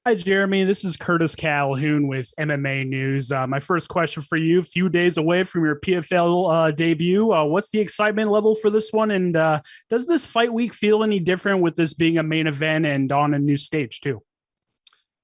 Hi, Jeremy. This is Curtis Calhoun with MMA News. My first question for you, a few days away from your PFL debut. What's the excitement level for this one? And does this fight week feel any different with this being a main event and on a new stage, too?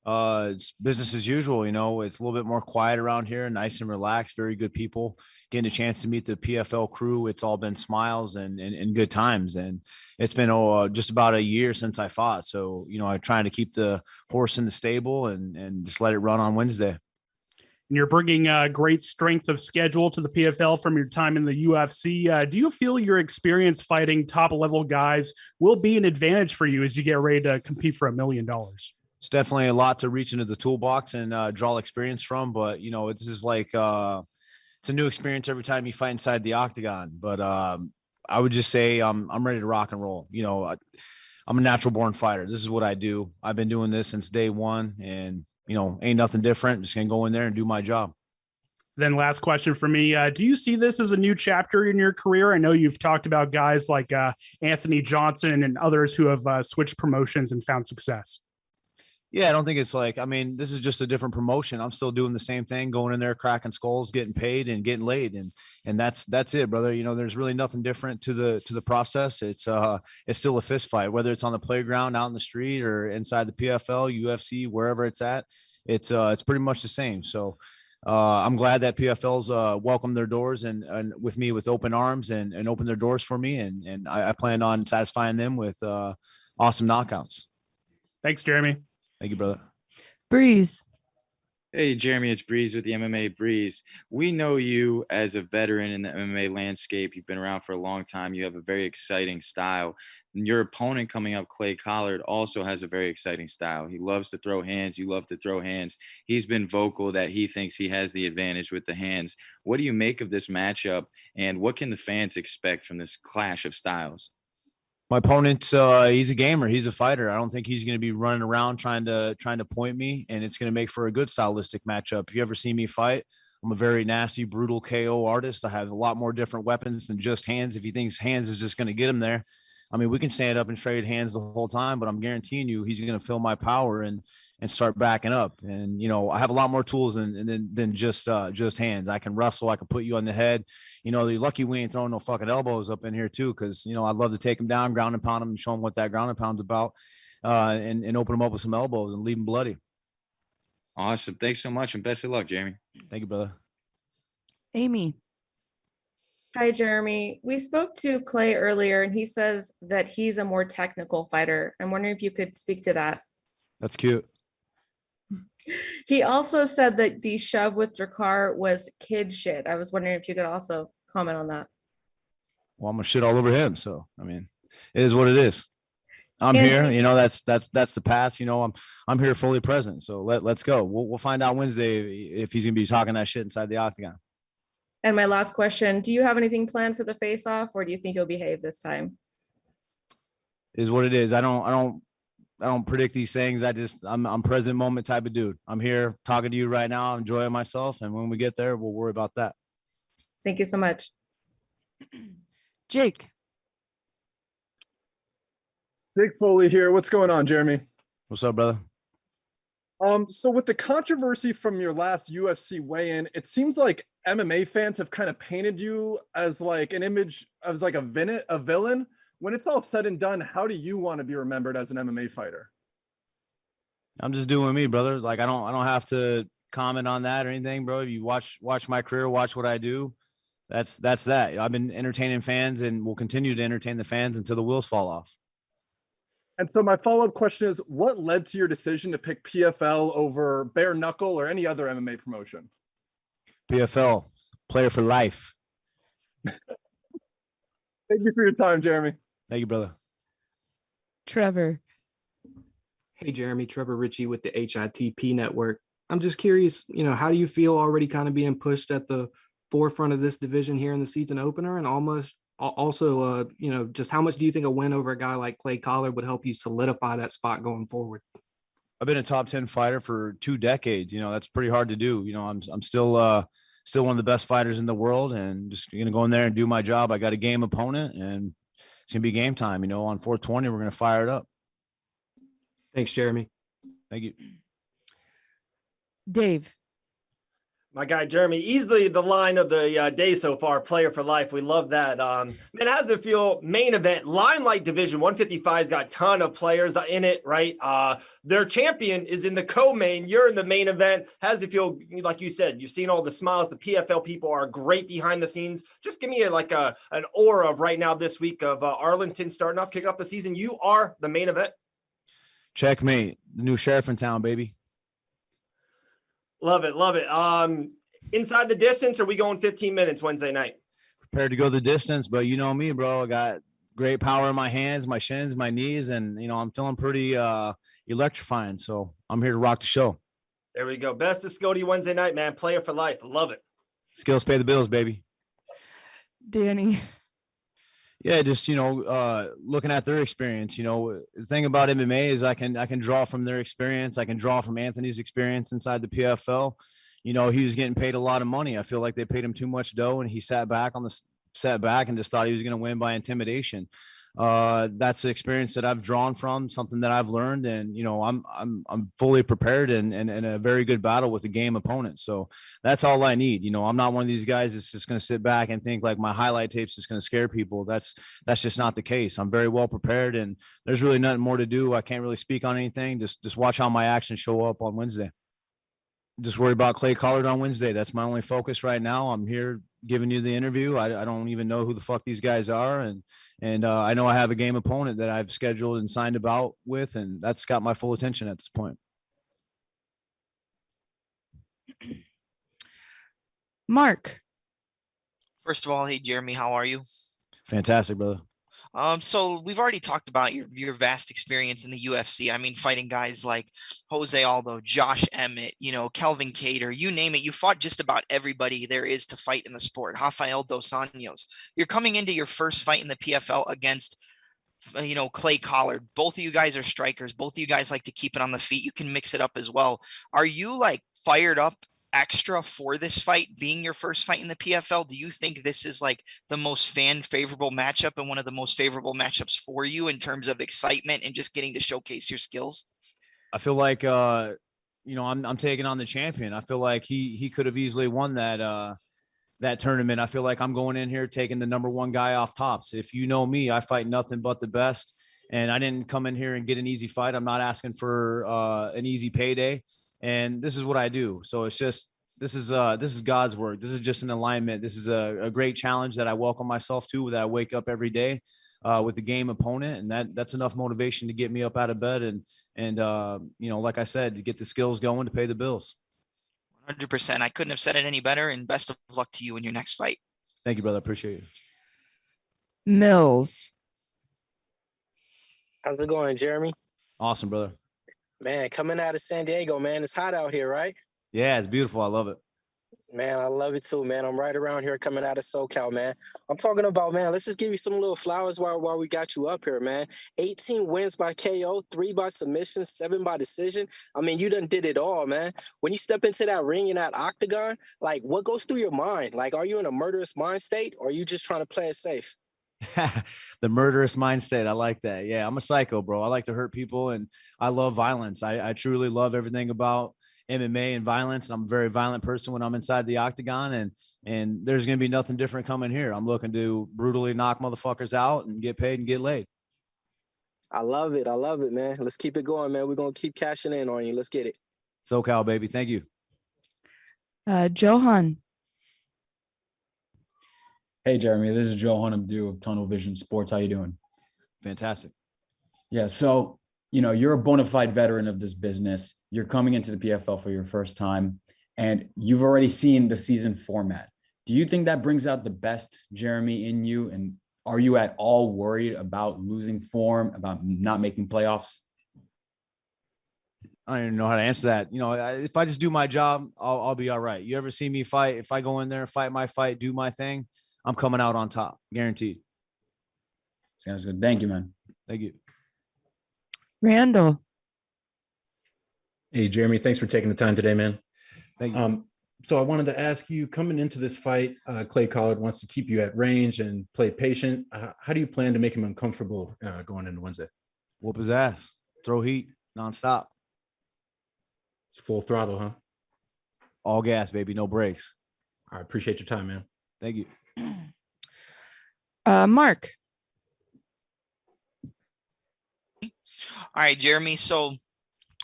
It's business as usual. It's a little bit more quiet around here, nice and relaxed, very good people. Getting a chance to meet the PFL crew. It's all been smiles and good times. And it's been just about a year since I fought. So, I'm trying to keep the horse in the stable and just let it run on Wednesday. And you're bringing great strength of schedule to the PFL from your time in the UFC. Do you feel your experience fighting top level guys will be an advantage for you as you get ready to compete for $1 million? It's definitely a lot to reach into the toolbox and draw experience from. But it's just like it's a new experience every time you fight inside the octagon. But I would just say I'm ready to rock and roll. I'm a natural born fighter. This is what I do. I've been doing this since day one, and ain't nothing different. Just gonna go in there and do my job. Then last question for me. Do you see this as a new chapter in your career? I know you've talked about guys like Anthony Johnson and others who have switched promotions and found success. Yeah, I don't think it's like, I mean, this is just a different promotion. I'm still doing the same thing, going in there, cracking skulls, getting paid and getting laid. And that's it, brother. There's really nothing different to the process. It's still a fist fight, whether it's on the playground, out in the street, or inside the PFL, UFC, wherever it's at. It's pretty much the same. So I'm glad that PFL's welcomed their doors and with me with open arms and open their doors for me. And I plan on satisfying them with awesome knockouts. Thanks, Jeremy. Thank you, brother. Breeze. Hey, Jeremy, it's Breeze with the MMA Breeze. We know you as a veteran in the MMA landscape. You've been around for a long time. You have a very exciting style. And your opponent coming up, Clay Collard, also has a very exciting style. He loves to throw hands. You love to throw hands. He's been vocal that he thinks he has the advantage with the hands. What do you make of this matchup, and what can the fans expect from this clash of styles? My opponent, he's a gamer. He's a fighter. I don't think he's going to be running around trying to point me, and it's going to make for a good stylistic matchup. If you ever see me fight, I'm a very nasty, brutal KO artist. I have a lot more different weapons than just hands. If he thinks hands is just going to get him there, I mean, we can stand up and trade hands the whole time, but I'm guaranteeing you he's going to feel my power and start backing up. And I have a lot more tools than just hands. I can wrestle. I can put you on the head. You're lucky we ain't throwing no fucking elbows up in here too, because I'd love to take him down, ground and pound him, and show him what that ground and pound's about, and open him up with some elbows and leave him bloody. Awesome. Thanks so much, and best of luck, Jeremy. Thank you, brother. Amy. Hi, Jeremy. We spoke to Clay earlier, and he says that he's a more technical fighter. I'm wondering if you could speak to that. That's cute. He also said that the shove with Drakkar was kid shit. I was wondering if you could also comment on that. Well, I'm gonna shit all over him. So I mean, it is what it is. I'm here. That's the past. I'm here fully present. So let's go. We'll find out Wednesday if he's gonna be talking that shit inside the octagon. And my last question, do you have anything planned for the face-off, or do you think you'll behave this time? Is what it is. I don't predict these things. I'm present moment type of dude. I'm here talking to you right now. I'm enjoying myself. And when we get there, we'll worry about that. Thank you so much. Jake. Jake Foley here. What's going on, Jeremy? What's up, brother? So with the controversy from your last UFC weigh-in, it seems like MMA fans have kind of painted you as like an image as like a villain. When it's all said and done, how do you want to be remembered as an MMA fighter? I'm just doing me, brother. Like I don't have to comment on that or anything, bro. If you watch my career, watch what I do. That's that. I've been entertaining fans and will continue to entertain the fans until the wheels fall off. And so my follow-up question is, what led to your decision to pick PFL over bare knuckle or any other MMA promotion? PFL, player for life. Thank you for your time, Jeremy. Thank you, brother. Trevor. Hey, Jeremy, Trevor Ritchie with the HITP network. I'm just curious, how do you feel already kind of being pushed at the forefront of this division here in the season opener, and also, just how much do you think a win over a guy like Clay Collard would help you solidify that spot going forward? I've been a top 10 fighter for 2 decades. That's pretty hard to do. I'm still one of the best fighters in the world, and just going to go in there and do my job. I got a game opponent, and it's going to be game time. On 420, we're going to fire it up. Thanks, Jeremy. Thank you. Dave. My guy Jeremy, easily the line of the day so far, player for life. We love that. Man, how does it feel? Main event, Limelight Division 155's got a ton of players in it, right? Their champion is in the co-main. You're in the main event. How does it feel? Like you said, you've seen all the smiles. The PFL people are great behind the scenes. Just give me an aura of right now this week of Arlington starting off, kicking off the season. You are the main event. Checkmate. The new sheriff in town, baby. Love it. Love it. Inside the distance, are we going 15 minutes Wednesday night? Prepared to go the distance, but you know me, bro. I got great power in my hands, my shins, my knees, and, I'm feeling pretty electrifying. So I'm here to rock the show. There we go. Best of Scotty Wednesday night, man. Player for life. Love it. Skills pay the bills, baby. Danny. Yeah, just looking at their experience. The thing about MMA is I can draw from their experience. I can draw from Anthony's experience inside the PFL. He was getting paid a lot of money. I feel like they paid him too much dough, and he sat back and just thought he was going to win by intimidation. That's the experience that I've drawn from, something that I've learned, and I'm fully prepared and a very good battle with a game opponent. So that's all I need. I'm not one of these guys that's just going to sit back and think like my highlight tape's just going to scare people. That's just not the case. I'm very well prepared, and there's really nothing more to do. I can't really speak on anything. Just watch how my actions show up on Wednesday. Just worry about Clay Collard on Wednesday. That's my only focus right now. I'm here giving you the interview. I don't even know who the fuck these guys are. And I know I have a game opponent that I've scheduled and signed about with, and that's got my full attention at this point. Mark. First of all, hey, Jeremy, how are you? Fantastic, brother. So we've already talked about your vast experience in the UFC. I mean, fighting guys like Jose Aldo, Josh Emmett, Kelvin Cater, you name it. You fought just about everybody there is to fight in the sport. Rafael Dos Anjos. You're coming into your first fight in the PFL against, Clay Collard. Both of you guys are strikers. Both of you guys like to keep it on the feet. You can mix it up as well. Are you fired up extra for this fight being your first fight in the PFL? Do you think this is the most fan favorable matchup and one of the most favorable matchups for you in terms of excitement and just getting to showcase your skills? I feel like I'm taking on the champion. I feel like he could have easily won that tournament. I feel like I'm going in here taking the number one guy off tops. If you know me, I fight nothing but the best, and I didn't come in here and get an easy fight. I'm not asking for an easy payday. And this is what I do. So it's just, this is God's work. This is just an alignment. This is a great challenge that I welcome myself to, that I wake up every day with the game opponent. And that's enough motivation to get me up out of bed. And like I said, to get the skills going to pay the bills. 100%. I couldn't have said it any better, and best of luck to you in your next fight. Thank you, brother. Appreciate you. Mills. How's it going, Jeremy? Awesome, brother. Man, coming out of San Diego, man, it's hot out here, right? Yeah, it's beautiful. I love it. Man, I love it too, man. I'm right around here coming out of SoCal, man. I'm talking about, man, let's just give you some little flowers while we got you up here, man. 18 wins by KO, 3 by submission, 7 by decision. I mean, you done did it all, man. When you step into that ring in that octagon, what goes through your mind? Are you in a murderous mind state, or are you just trying to play it safe? The murderous mind state. I like that. Yeah, I'm a psycho, bro. I like to hurt people, and I love violence. I truly love everything about MMA and violence, and I'm a very violent person when I'm inside the octagon, and there's going to be nothing different coming here. I'm looking to brutally knock motherfuckers out and get paid and get laid. I love it, man. Let's keep it going, man. We're going to keep cashing in on you. Let's get it. SoCal, baby. Thank you. Johan. Hey, Jeremy, this is Johan Abdu of Tunnel Vision Sports. How you doing? Fantastic. Yeah, so, you're a bona fide veteran of this business. You're coming into the PFL for your first time, and you've already seen the season format. Do you think that brings out the best, Jeremy, in you? And are you at all worried about losing form, about not making playoffs? I don't even know how to answer that. If I just do my job, I'll be all right. You ever see me fight? If I go in there, fight my fight, do my thing, I'm coming out on top, guaranteed. Sounds good. Thank you, man. Thank you. Randall. Hey, Jeremy, thanks for taking the time today, man. Thank you. So I wanted to ask you, coming into this fight, Clay Collard wants to keep you at range and play patient. How do you plan to make him uncomfortable going into Wednesday? Whoop his ass. Throw heat nonstop. It's full throttle, huh? all gas, baby, no brakes. I appreciate your time, man. Thank you. Mark. All right, Jeremy. So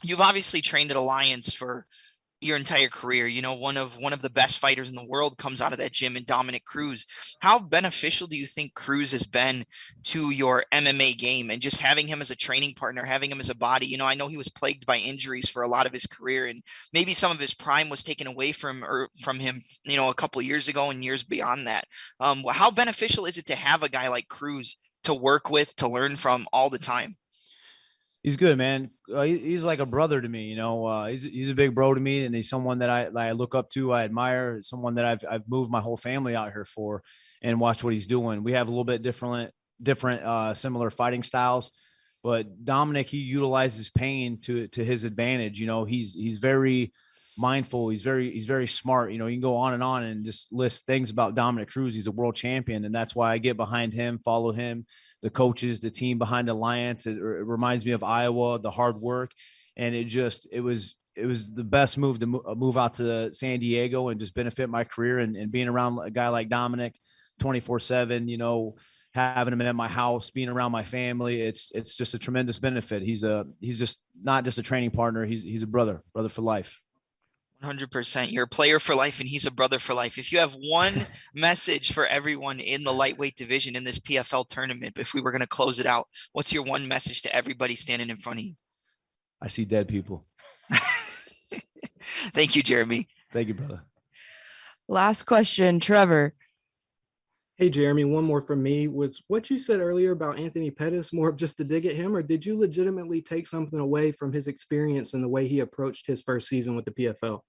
you've obviously trained at Alliance for your entire career. You know, one of the best fighters in the world comes out of that gym in Dominic Cruz. How beneficial do you think Cruz has been to your MMA game and just having him as a training partner, having him as a body? You know, I know he was plagued by injuries for a lot of his career, and maybe some of his prime was taken away from him, you know, a couple of years ago and years beyond that. How beneficial is it to have a guy like Cruz to work with, to learn from all the time? He's good, man. He's like a brother to me. You know, he's a big bro to me, and he's someone that I look up to. I admire. Someone that I've moved my whole family out here for, and watch what he's doing. We have a little bit different, similar fighting styles, but Dominic, he utilizes pain to his advantage. You know, he's very mindful. He's very smart. You know, you can go on and just list things about Dominic Cruz. He's a world champion, and that's why I get behind him, follow him. The coaches, the team behind Alliance. It reminds me of Iowa, the hard work. And it was the best move to move out to San Diego and just benefit my career and being around a guy like Dominic 24/7, you know, having him at my house, being around my family. It's just a tremendous benefit. He's just not just a training partner. He's a brother for life. 100%. You're a player for life and he's a brother for life. If you have one message for everyone in the lightweight division in this PFL tournament, if we were going to close it out, what's your one message to everybody standing in front of you? I see dead people. Thank you, Jeremy. Thank you, brother. Last question, Trevor. Hey, Jeremy, one more from me. Was what you said earlier about Anthony Pettis more of just a dig at him, or did you legitimately take something away from his experience and the way he approached his first season with the PFL?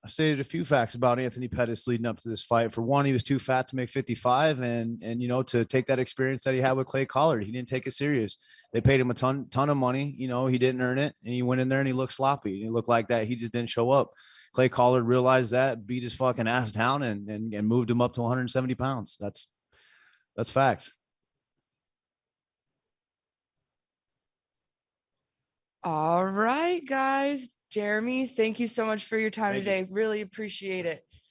I stated a few facts about Anthony Pettis leading up to this fight. For one, he was too fat to make 55, and you know, to take that experience that he had with Clay Collard, he didn't take it serious. They paid him a ton of money. You know, he didn't earn it, and he went in there and he looked sloppy. He looked like that. He just didn't show up. Clay Collard realized that, beat his fucking ass down, and moved him up to 170 pounds. That's facts. All right, guys. Jeremy, thank you so much for your time Thank you. today. Really appreciate it.